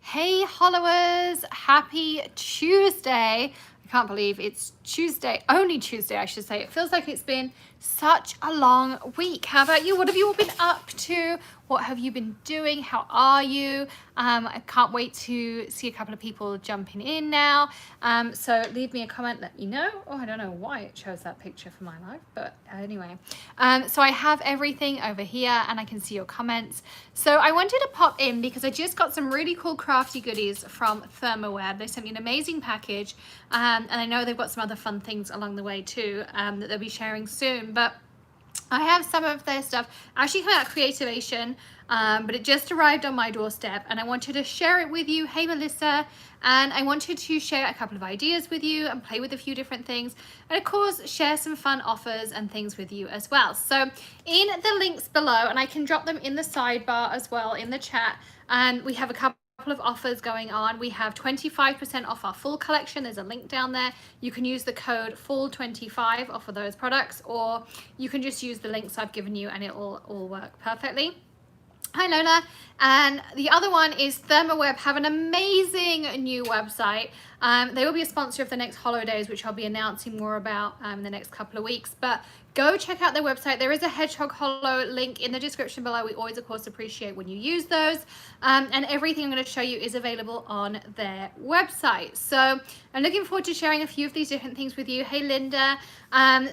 Hey followers, happy Tuesday. I can't believe it's Tuesday, only Tuesday I should say. It feels like it's been such a long week. How about you? What have you all been up to? What have you been doing? How are you? I can't wait to see a couple of people jumping in now. So leave me a comment, let me know. Oh, I don't know why it shows that picture for my life, but anyway. So I have everything over here and I can see your comments. So I wanted to pop in because I just got some really cool crafty goodies from Thermoweb. They sent me an amazing package, and I know they've got some other fun things along the way too that they'll be sharing soon. But I have some of their stuff actually come out of Creativation, but it just arrived on my doorstep and I wanted to share it with you. Hey Melissa, and I wanted to share a couple of ideas with you and play with a few different things, and of course share some fun offers and things with you as well. So in the links below, and I can drop them in the sidebar as well in the chat, and we have a couple of offers going on. We have 25% off our full collection. There's a link down there. You can use the code FULL25 off of those products, or you can just use the links I've given you and it will all work perfectly. Hi Lola. And the other one is Thermoweb have an amazing new website. They will be a sponsor of the next holidays, which I'll be announcing more about in the next couple of weeks. But go check out their website. There is a Hedgehog Hollow link in the description below. We always, of course, appreciate when you use those. And everything I'm going to show you is available on their website. So I'm looking forward to sharing a few of these different things with you. Hey, Linda.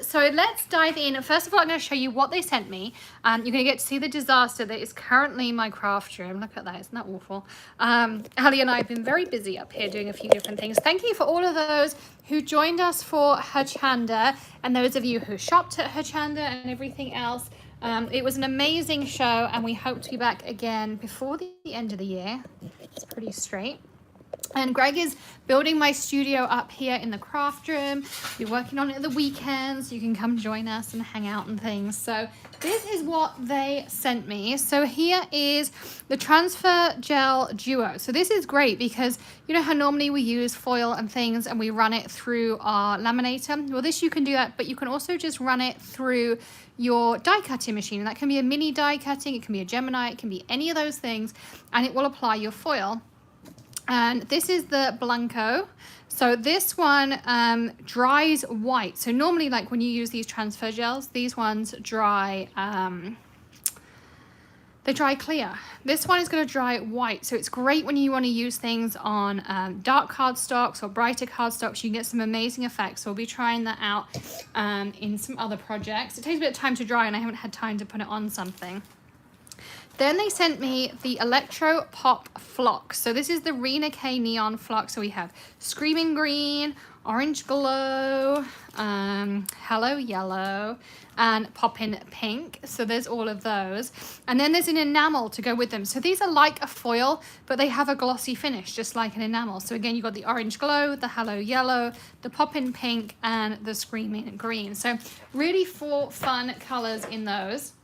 So let's dive in. First of all, I'm going to show you what they sent me. You're going to get to see the disaster that is currently my craft room. Look at that. Isn't that awful? Ali and I have been very busy up here doing a few different things. Thank you for all of those who joined us for Hedgehog, and those of you who shopped at Hedgehog and everything else. It was an amazing show, and we hope to be back again before the end of the year. It's pretty straight. And Greg is building my studio up here in the craft room. We're working on it at the weekends. You can come join us and hang out and things. So this is what they sent me. So here is the Transfer Gel Duo. So this is great because you know how normally we use foil and things and we run it through our laminator. Well, this you can do that, but you can also just run it through your die cutting machine. And that can be a mini die cutting. It can be a Gemini. It can be any of those things, and it will apply your foil. And this is the Blanco. So this one dries white. So normally, like when you use these transfer gels, these ones dry, they dry clear. This one is going to dry white. So it's great when you want to use things on dark cardstocks or brighter cardstocks. You can get some amazing effects. So we'll be trying that out in some other projects. It takes a bit of time to dry and I haven't had time to put it on something. Then they sent me the Electro Pop Flock. So this is the Rena K Neon Flock. So we have Screaming Green, Orange Glow, Hello Yellow, and Poppin' Pink. So there's all of those. And then there's an enamel to go with them. So these are like a foil, but they have a glossy finish, just like an enamel. So again, you've got the Orange Glow, the Hello Yellow, the Poppin' Pink, and the Screaming Green. So really 4 fun colors in those.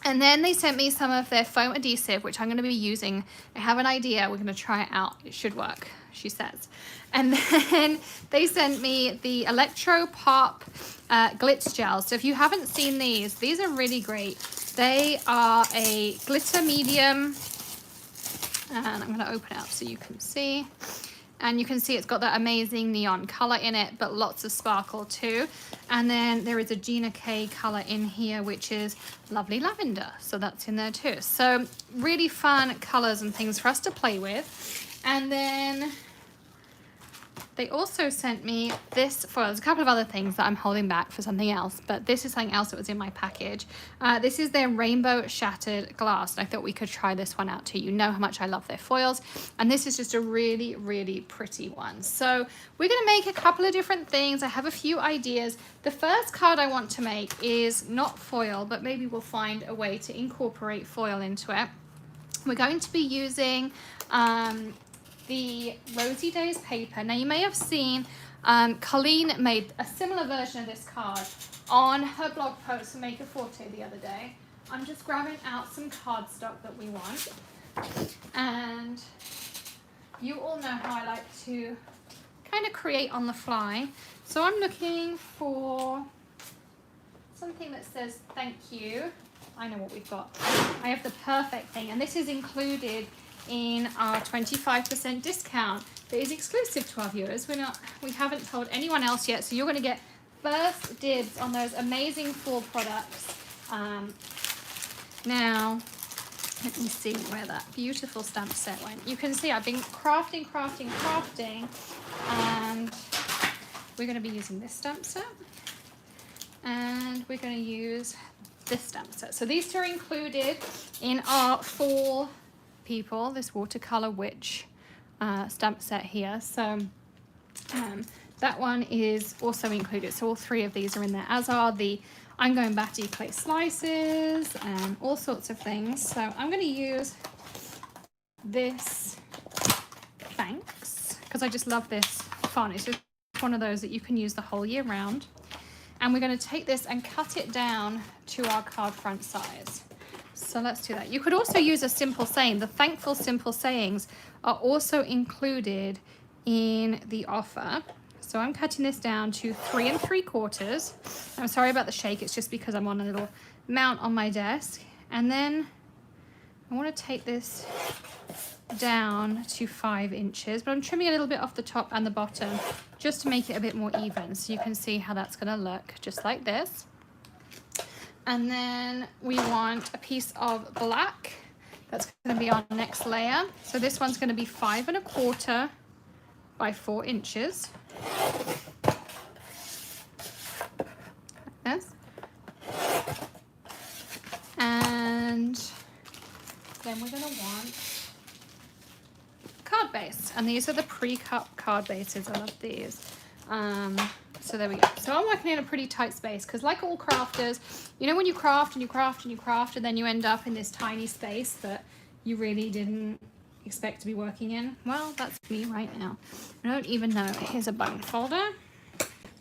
And then they sent me some of their foam adhesive, which I'm going to be using. I have an idea. We're going to try it out. It should work, she says. And then they sent me the Electro Pop Glitz Gels. So if you haven't seen these are really great. They are a glitter medium. And I'm going to open it up so you can see. And you can see it's got that amazing neon color in it, but lots of sparkle too. And then there is a Gina K color in here, which is lovely lavender. So that's in there too. So really fun colors and things for us to play with. And then they also sent me this foil. There's a couple of other things that I'm holding back for something else, but this is something else that was in my package. This is their Rainbow Shattered Glass. And I thought we could try this one out too. You know how much I love their foils. And this is just a really, really pretty one. So we're going to make a couple of different things. I have a few ideas. The first card I want to make is not foil, but maybe we'll find a way to incorporate foil into it. We're going to be using the Rosy Days paper. Now you may have seen Colleen made a similar version of this card on her blog post for Make a Forte the other day. I'm just grabbing out some cardstock that we want. And you all know how I like to kind of create on the fly. So I'm looking for something that says thank you. I know what we've got. I have the perfect thing, and this is included in our 25% discount that is exclusive to our viewers. We haven't told anyone else yet, so you're going to get first dibs on those amazing fall products. Now, let me see where that beautiful stamp set went. You can see I've been crafting, and we're going to be using this stamp set, and we're going to use this stamp set. So these two are included in our fall people, this watercolor witch stamp set here. So that one is also included. So all three of these are in there, as are the I'm Going Batty clay slices and all sorts of things. So I'm going to use this Thanks, because I just love this font. It's just one of those that you can use the whole year round. And we're going to take this and cut it down to our card front size. So let's do that. You could also use a simple saying. The Thankful Simple Sayings are also included in the offer. So I'm cutting this down to 3 3/4. I'm sorry about the shake. It's just because I'm on a little mount on my desk. And then I want to take this down to 5 inches, but I'm trimming a little bit off the top and the bottom just to make it a bit more even. So you can see how that's going to look, just like this. And then we want a piece of black. That's going to be our next layer. So this one's going to be 5 1/4 by 4 inches. Like this. And then we're going to want card base. And these are the pre-cut card bases. I love these. So there we go. So I'm working in a pretty tight space because, like all crafters, you know, when you craft and you craft and you craft and then you end up in this tiny space that you really didn't expect to be working in? Well, that's me right now. I don't even know. Here's a bone folder.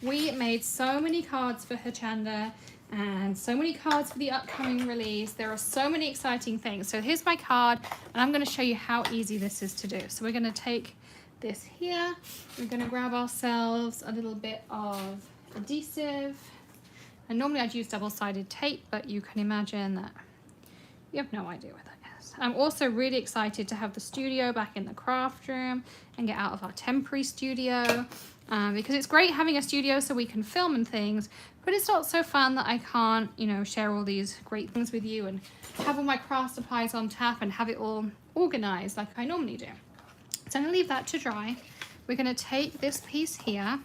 We made so many cards for Hedgehog and so many cards for the upcoming release. There are so many exciting things. So here's my card, and I'm going to show you how easy this is to do. So we're going to take this here. We're going to grab ourselves a little bit of adhesive. And normally I'd use double-sided tape, but you can imagine that you have no idea what that is. I'm also really excited to have the studio back in the craft room and get out of our temporary studio. Because it's great having a studio so we can film and things, but it's not so fun that I can't, you know, share all these great things with you and have all my craft supplies on tap and have it all organized like I normally do. So I'm going to leave that to dry. We're going to take this piece here,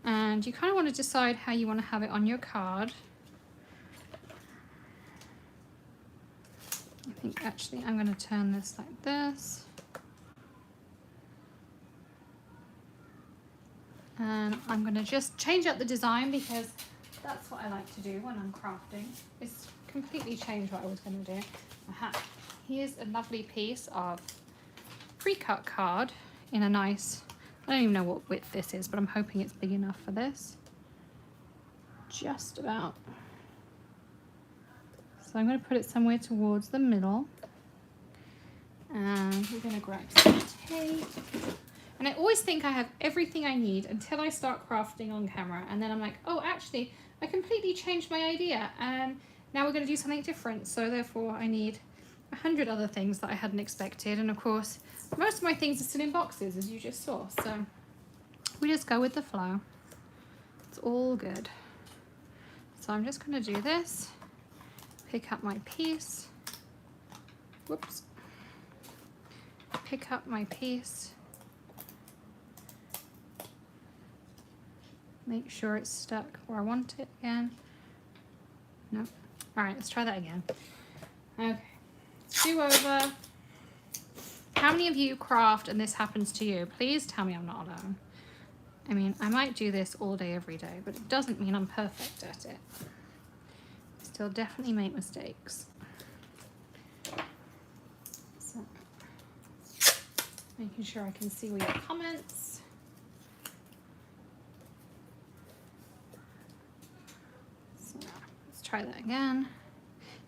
and you kind of want to decide how you want to have it on your card. I think actually I'm going to turn this like this. And I'm going to just change up the design because that's what I like to do when I'm crafting. It's completely changed what I was going to do. Aha. Here's a lovely piece of pre-cut card in a nice, I don't even know what width this is, but I'm hoping it's big enough for this. Just about. So I'm going to put it somewhere towards the middle. And we're going to grab some tape. And I always think I have everything I need until I start crafting on camera. And then I'm like, oh, actually, I completely changed my idea. And now we're going to do something different. So therefore, I need 100 other things that I hadn't expected. And of course, most of my things are still in boxes, as you just saw. So we just go with the flow. It's all good. So I'm just going to do this. Pick up my piece. Whoops. Pick up my piece. Make sure it's stuck where I want it again. No. All right, let's try that again. Okay. Do over. How many of you craft and this happens to you? Please tell me I'm not alone. I mean, I might do this all day, every day, but it doesn't mean I'm perfect at it. I still definitely make mistakes. So, making sure I can see all your comments. Try that again.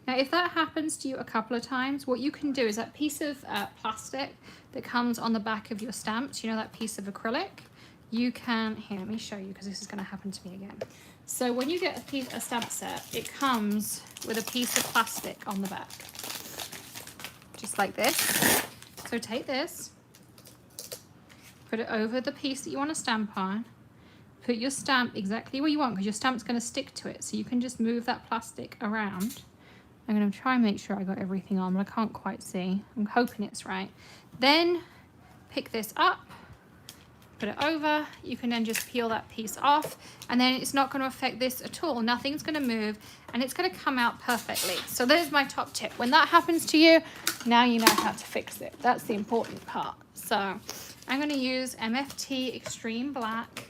Now, if that happens to you a couple of times, what you can do is that piece of plastic that comes on the back of your stamps, you know, that piece of acrylic, you can, here, let me show you because this is going to happen to me again. So when you get a stamp set, it comes with a piece of plastic on the back. just like this. So take this, put it over the piece that you want to stamp on, put your stamp exactly where you want because your stamp's going to stick to it. So you can just move that plastic around. I'm going to try and make sure I got everything on, but I can't quite see. I'm hoping it's right. Then pick this up, put it over. You can then just peel that piece off, and then it's not going to affect this at all. Nothing's going to move, and it's going to come out perfectly. So there's my top tip. When that happens to you, now you know how to fix it. That's the important part. So I'm going to use MFT Extreme Black.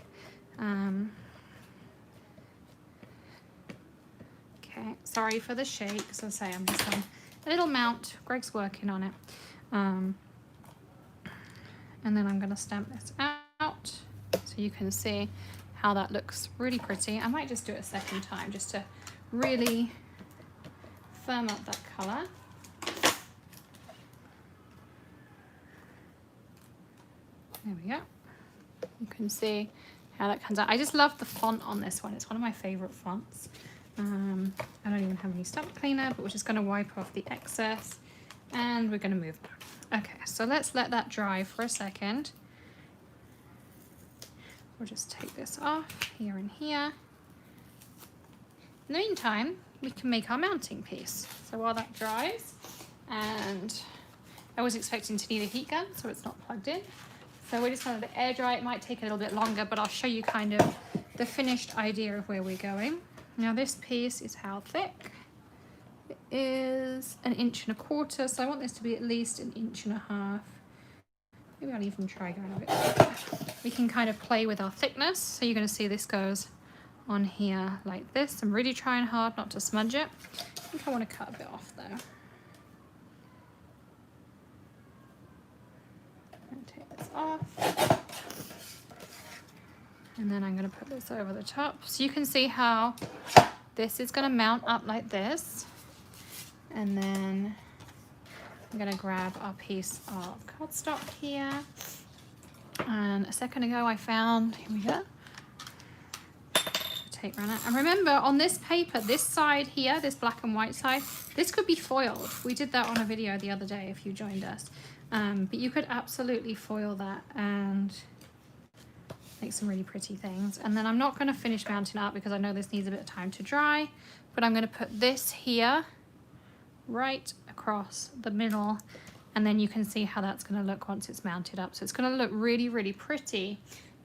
Okay, sorry for the shake. As I say, I'm just on a little mount. Greg's working on it. And then I'm going to stamp this out so you can see how that looks really pretty. I might just do it a second time just to really firm up that color. There we go. You can see how that comes out. I just love the font on this one. It's one of my favorite fonts. I don't even have any stamp cleaner, but we're just going to wipe off the excess and we're going to move on. Okay, so let's let that dry for a second. We'll just take this off here and here. In the meantime, we can make our mounting piece. So while that dries, and I was expecting to need a heat gun, so it's not plugged in. So we're just going to let it air dry. It might take a little bit longer, but I'll show you kind of the finished idea of where we're going. Now this piece is how thick? It is 1.25 inches, so I want this to be at least 1.5 inches. Maybe I'll even try going a bit thicker. We can kind of play with our thickness. So you're going to see this goes on here like this. I'm really trying hard not to smudge it. I think I want to cut a bit off though. I'm going to take this off. And then I'm going to put this over the top. So you can see how this is going to mount up like this. And then I'm going to grab our piece of cardstock here. And a second ago I found, here we go, tape around it. And remember on this paper, this side here, this black and white side, this could be foiled. We did that on a video the other day if you joined us. But you could absolutely foil that and make some really pretty things. And then I'm not going to finish mounting up because I know this needs a bit of time to dry, but I'm going to put this here right across the middle, and then you can see how that's going to look once it's mounted up. So it's going to look really, really pretty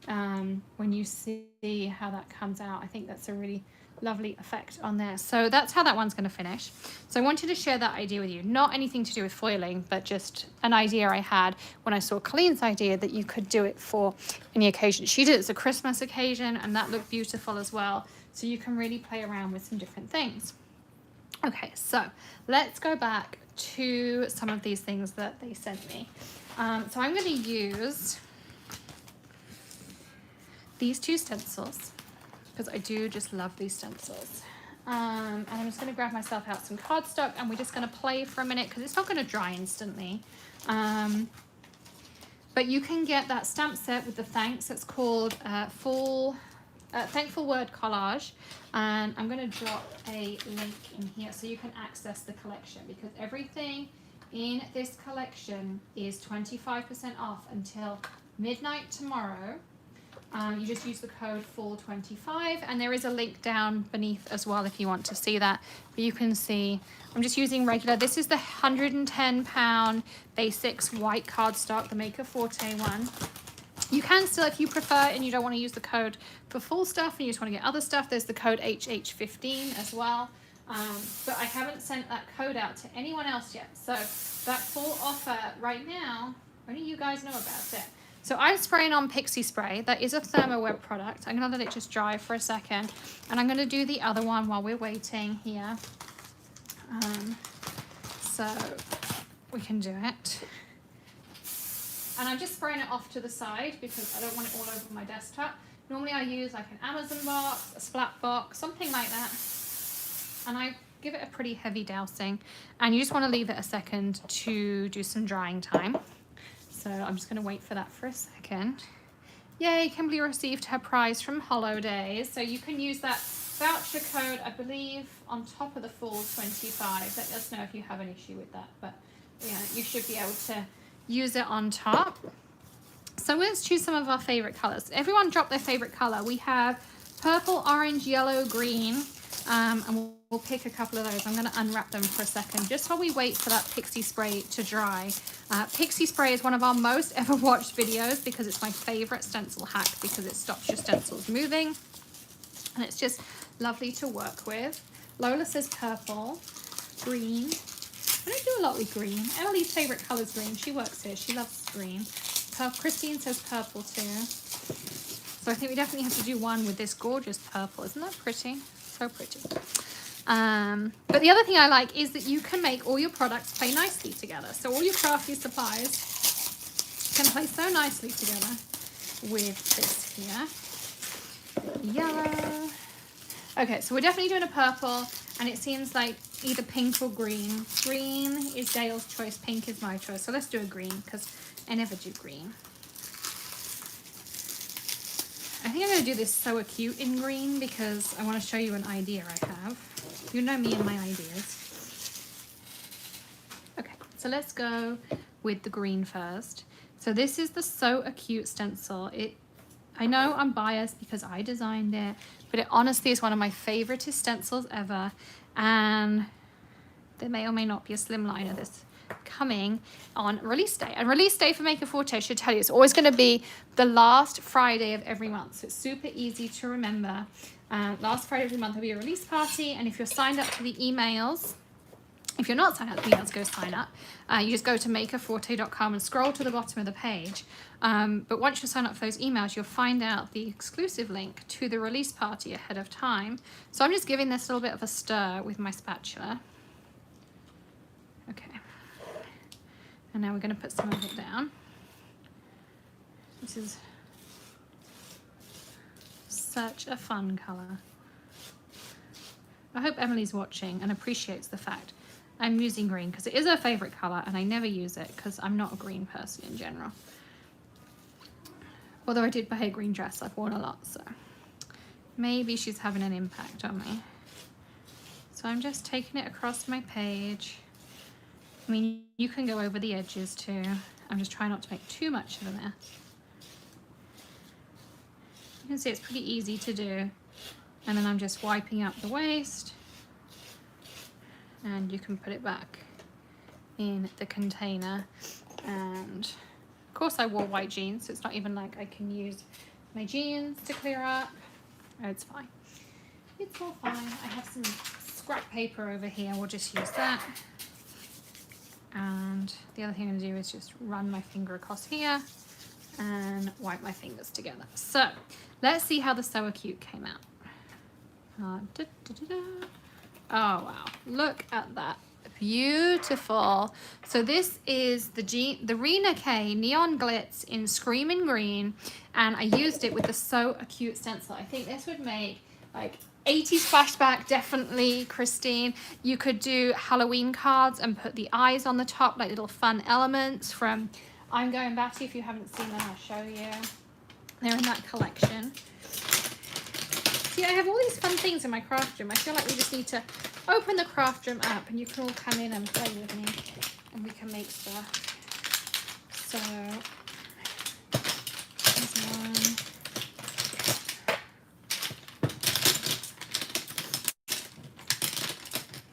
when you see how that comes out. I think that's a really lovely effect on there. So that's how that one's going to finish. So I wanted to share that idea with you. Not anything to do with foiling, but just an idea I had when I saw Colleen's idea that you could do it for any occasion. She did it as a Christmas occasion, and that looked beautiful as well. So you can really play around with some different things. Okay, so let's go back to some of these things that they sent me. So I'm going to use these two stencils because I do just love these stencils. And I'm just going to grab myself out some cardstock, and we're just going to play for a minute because it's not going to dry instantly. But you can get that stamp set with the thanks. It's called Thankful Word Collage, and I'm going to drop a link in here so you can access the collection, because everything in this collection is 25% off until midnight tomorrow. You just use the code FALL25, and there is a link down beneath as well if you want to see that. But you can see I'm just using regular. This is the 110-pound Basics white cardstock, the Maker Forte one. You can still, if you prefer and you don't want to use the code for full stuff and you just want to get other stuff, there's the code HH15 as well. But I haven't sent that code out to anyone else yet. So that full offer right now, only you guys know about it. So I'm spraying on Pixie Spray. That is a ThermoWeb product. I'm going to let it just dry for a second. And I'm going to do the other one while we're waiting here. So we can do it. And I'm just spraying it off to the side because I don't want it all over my desktop. Normally I use like an Amazon box, a splat box, something like that. And I give it a pretty heavy dousing. And you just want to leave it a second to do some drying time. So I'm just going to wait for that for a second. Yay, Kimberly received her prize from Holidays. So you can use that voucher code, I believe, on top of the full 25. Let us know if you have an issue with that. But yeah, you should be able to use it on top. So let's choose some of our favorite colors. Everyone drop their favorite color. We have purple, orange, yellow, green, and we'll pick a couple of those. I'm going to unwrap them for a second just while we wait for that pixie spray to dry. Pixie spray is one of our most ever watched videos because it's my favorite stencil hack because it stops your stencils moving and it's just lovely to work with. Lola says purple, green. I don't do a lot with green. Emily's favorite color is green. She works here. She loves green. Christine says purple too. So I think we definitely have to do one with this gorgeous purple. Isn't that pretty? So pretty. But the other thing I like is that you can make all your products play nicely together. So all your crafty supplies can play so nicely together with this here. Yellow. Okay, so we're definitely doing a purple, and it seems like either pink or green. Green is Dale's choice, pink is my choice. So let's do a green because I never do green. I think I'm going to do this So Acute in green because I want to show you an idea I have. You know me and my ideas. Okay, so let's go with the green first. So this is the So Acute stencil. I know I'm biased because I designed it, but it honestly is one of my favoriteest stencils ever. And there may or may not be a slimliner that's coming on release day. And release day for Maker Forte, I should tell you, it's always going to be the last Friday of every month. So it's super easy to remember. Last Friday of every month will be a release party. And if you're signed up to the emails, if you're not signed up to the emails, go sign up. You just go to makerforte.com and scroll to the bottom of the page. But once you sign up for those emails, you'll find out the exclusive link to the release party ahead of time. So I'm just giving this a little bit of a stir with my spatula. Okay. And now we're going to put some of it down. This is such a fun color. I hope Emily's watching and appreciates the fact I'm using green because it is her favorite color and I never use it because I'm not a green person in general. Although I did buy a green dress, I've worn a lot, so maybe she's having an impact on me. So I'm just taking it across my page. I mean, you can go over the edges too. I'm just trying not to make too much of a mess. You can see it's pretty easy to do. And then I'm just wiping out the waste. And you can put it back in the container. And of course I wore white jeans, so it's not even like I can use my jeans to clear up. Oh, it's fine. It's all fine. I have some scrap paper over here. We'll just use that. And the other thing I'm going to do is just run my finger across here and wipe my fingers together. So let's see how the So Acute came out. Oh wow, look at that. Beautiful. So this is the Rena K Neon Glitz in Screaming Green, and I used it with the So Acute stencil. I think this would make like 80s flashback, definitely, Christine. You could do Halloween cards and put the eyes on the top, like little fun elements from I'm Going Batty. If you haven't seen them, I'll show you. They're in that collection. See, I have all these fun things in my craft room. I feel like we just need to open the craft room up and you can all come in and play with me and we can make stuff. So, there's one.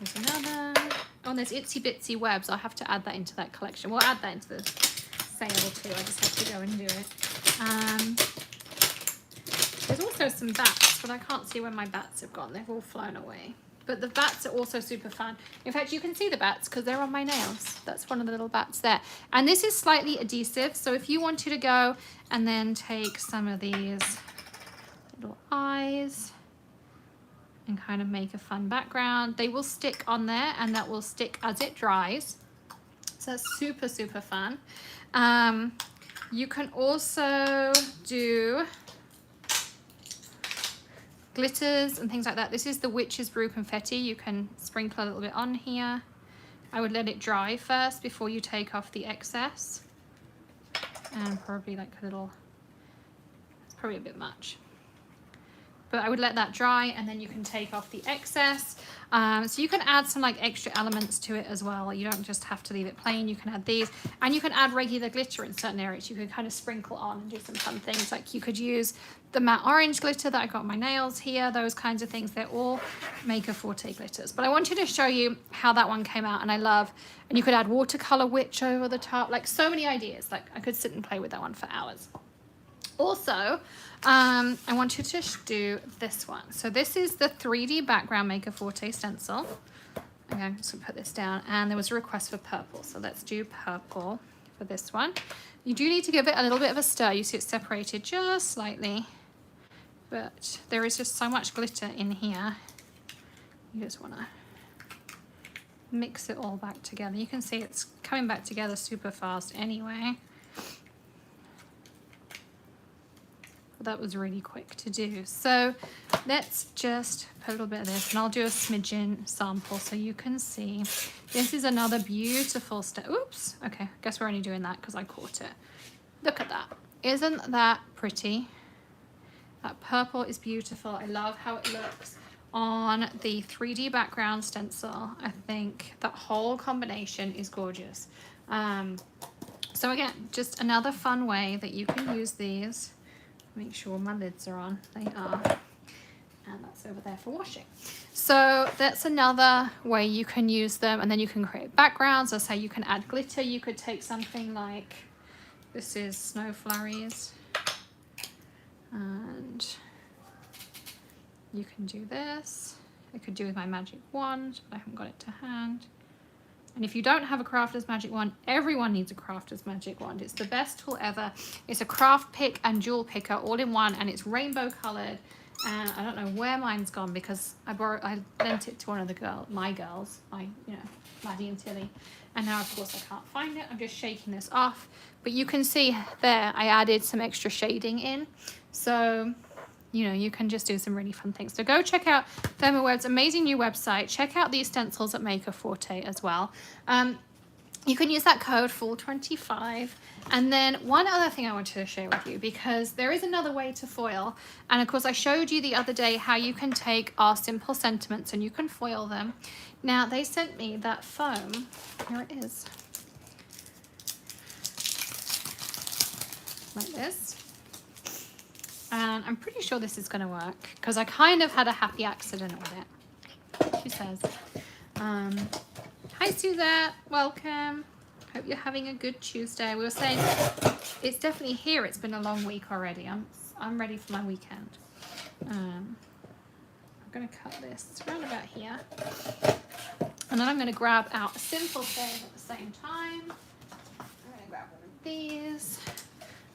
There's another. Oh, and there's Itsy Bitsy Webs. I'll have to add that into that collection. We'll add that into the sale too. I just have to go and do it. There's also some bats, but I can't see where my bats have gone. They've all flown away. But the bats are also super fun. In fact, you can see the bats because they're on my nails. That's one of the little bats there. And this is slightly adhesive. So if you wanted to go and then take some of these little eyes and kind of make a fun background, they will stick on there and that will stick as it dries. So that's super, super fun. You can also do glitters and things like that. This is the Witch's Brew confetti. You can sprinkle a little bit on here. I would let it dry first before you take off the excess. And probably like a little, it's probably a bit much. but I would let that dry, and then you can take off the excess. So you can add some like extra elements to it as well. You don't just have to leave it plain. You can add these, and you can add regular glitter in certain areas. You could kind of sprinkle on and do some fun things. Like you could use the matte orange glitter that I got on my nails here, those kinds of things. They're all Maker Forte glitters. But I wanted to show you how that one came out, and I love, and you could add watercolor witch over the top, like so many ideas. Like I could sit and play with that one for hours. Also, I wanted to do this one. So this is the 3D background Maker Forte stencil. Okay, I'm just gonna put this down, and there was a request for purple. So let's do purple for this one. You do need to give it a little bit of a stir. You see it's separated just slightly, but there is just so much glitter in here. You just wanna mix it all back together. You can see it's coming back together super fast anyway. That was really quick to do. So let's just put a little bit of this, and I'll do a smidgen sample so you can see. This is another beautiful step. Oops. Okay, I guess we're only doing that because I caught it. Look at that. Isn't that pretty? That purple is beautiful. I love how it looks on the 3D background stencil. I think that whole combination is gorgeous. So again, just another fun way that you can use these. Make sure my lids are on. They are. And that's over there for washing. So that's another way you can use them, and then you can create backgrounds. Or say you can add glitter. You could take something like, this is Snow Flurries, and you can do this. I could do with my magic wand, but I haven't got it to hand. And if you don't have a crafter's magic wand, everyone needs a crafter's magic wand. It's the best tool ever. It's a craft pick and jewel picker all in one, and it's rainbow colored. And I don't know where mine's gone because I lent it to one of the my girls, Maddie and Tilly. And now of course I can't find it. I'm just shaking this off. But you can see there I added some extra shading in. So you can just do some really fun things. So go check out Thermoweb's amazing new website. Check out these stencils at Maker Forte as well. You can use that code FALL25. And then one other thing I wanted to share with you, because there is another way to foil. And of course I showed you the other day how you can take our simple sentiments and you can foil them. Now they sent me that foam. Here it is. Like this. And I'm pretty sure this is going to work because I kind of had a happy accident with it. She says, hi Suzette, welcome. Hope you're having a good Tuesday. We were saying it's definitely here. It's been a long week already. I'm ready for my weekend. I'm going to cut this around about here. And then I'm going to grab out a simple thing at the same time. I'm going to grab one of these.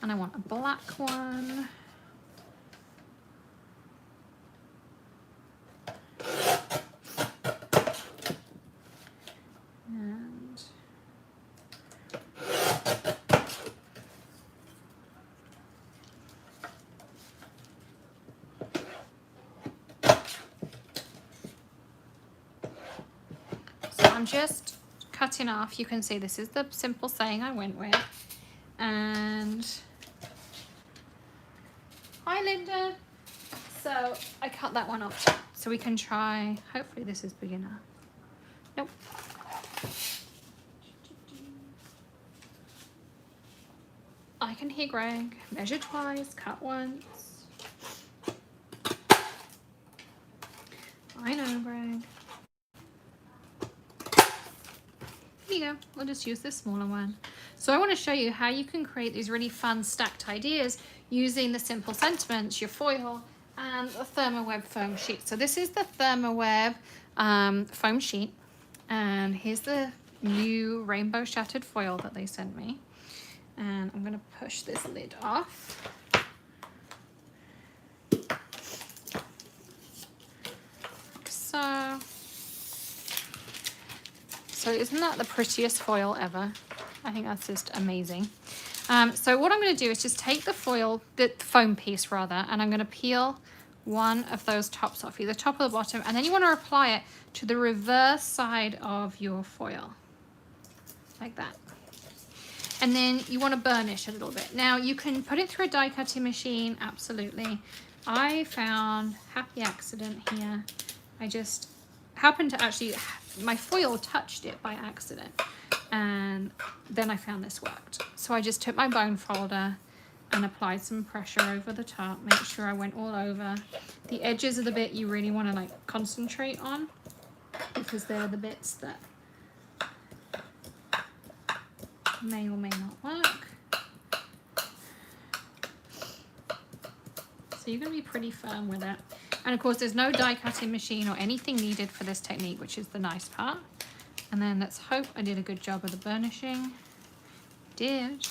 And I want a black one. And so I'm just cutting off. You can see this is the simple saying I went with. And hi Linda. So I cut that one off so we can try, hopefully this is big enough. Nope. I can hear Greg. Measure twice, cut once. I know, Greg. Here you go. We'll just use this smaller one. So I want to show you how you can create these really fun stacked ideas using the simple sentiments, your foil, and the Thermoweb foam sheet. So this is the Thermoweb foam sheet, and here's the new rainbow shattered foil that they sent me. And I'm going to push this lid off. Like so. So isn't that the prettiest foil ever? I think that's just amazing. So what I'm going to do is just take the foam piece rather, and I'm going to peel one of those tops off, either top or the bottom, and then you want to apply it to the reverse side of your foil, like that. And then you want to burnish a little bit. Now you can put it through a die cutting machine, absolutely, I found, happy accident here, I just happened to actually, my foil touched it by accident, and then I found this worked. So I just took my bone folder and applied some pressure over the top, make sure I went all over. The edges are the bit you really want to like concentrate on, because they're the bits that may or may not work. So you're going to be pretty firm with it. And of course, there's no die cutting machine or anything needed for this technique, which is the nice part. And then let's hope I did a good job of the burnishing. Did.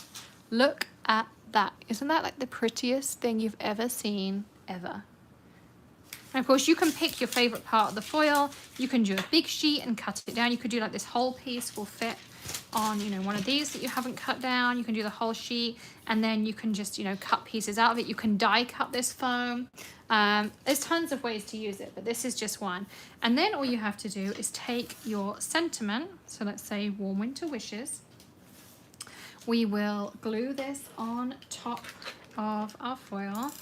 Look at that. Isn't that like the prettiest thing you've ever seen, ever? And of course, you can pick your favorite part of the foil. You can do a big sheet and cut it down. You could do like this whole piece will fit on, you know, one of these that you haven't cut down. You can do the whole sheet, and then you can just, you know, cut pieces out of it. You can die cut this foam. There's tons of ways to use it, but this is just one. And then all you have to do is take your sentiment. So let's say Warm Winter Wishes. We will glue this on top of our foil.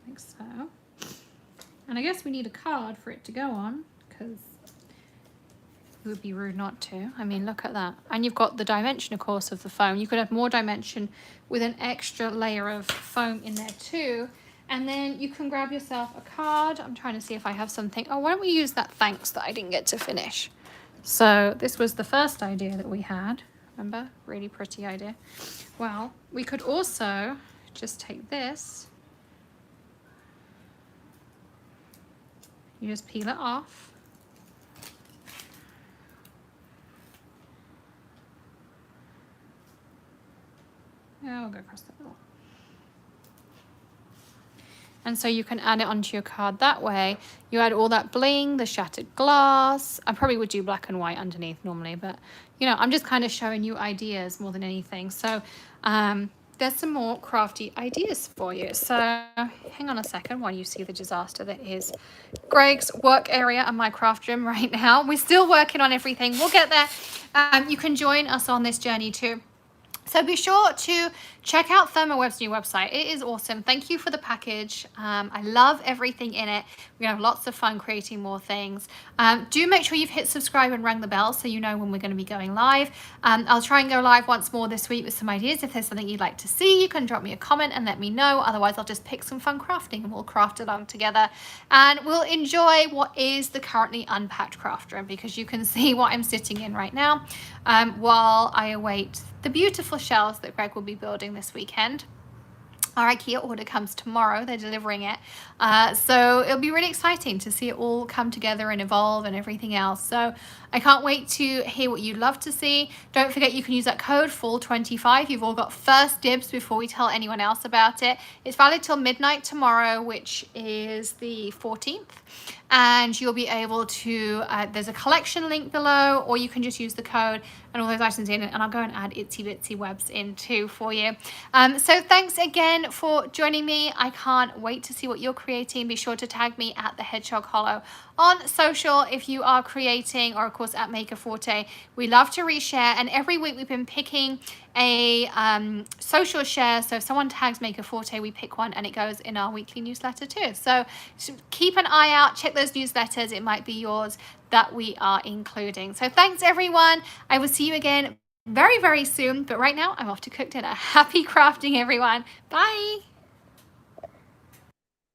Like so. And I guess we need a card for it to go on, because it would be rude not to. I mean, look at that. And you've got the dimension, of course, of the foam. You could have more dimension with an extra layer of foam in there too. And then you can grab yourself a card. I'm trying to see if I have something. Oh, why don't we use that thanks that I didn't get to finish? So this was the first idea that we had. Remember? Really pretty idea. Well, we could also just take this. You just peel it off. Yeah, I'll go across the middle. And so you can add it onto your card that way. You add all that bling, the shattered glass. I probably would do black and white underneath normally, but you know, I'm just kind of showing you ideas more than anything. So there's some more crafty ideas for you. So hang on a second while you see the disaster that is Greg's work area and my craft room right now. We're still working on everything. We'll get there. You can join us on this journey too. So be sure to check out ThermoWeb's new website. It is awesome. Thank you for the package. I love everything in it. We're gonna have lots of fun creating more things. Do make sure you've hit subscribe and rang the bell so you know when we're gonna be going live. I'll try and go live once more this week with some ideas. If there's something you'd like to see, you can drop me a comment and let me know. Otherwise, I'll just pick some fun crafting and we'll craft along together. And we'll enjoy what is the currently unpacked craft room, because you can see what I'm sitting in right now while I await the beautiful shelves that Greg will be building this weekend. Our IKEA order comes tomorrow. They're delivering it. So it'll be really exciting to see it all come together and evolve and everything else. So I can't wait to hear what you'd love to see. Don't forget you can use that code FALL25. You've all got first dibs before we tell anyone else about it. It's valid till midnight tomorrow, which is the 14th. And you'll be able to, there's a collection link below, or you can just use the code and all those items in it, and I'll go and add itsy bitsy webs in too for you. So thanks again for joining me. I can't wait to see what you're creating. Be sure to tag me at the Hedgehog Hollow on social if you are creating, or of course at Maker Forte. We love to reshare, and every week we've been picking a social share. So if someone tags Maker Forte, we pick one and it goes in our weekly newsletter too. So keep an eye out, check those newsletters. It might be yours that we are including. So thanks everyone. I will see you again very, very soon. But right now I'm off to cook dinner. Happy crafting everyone. Bye.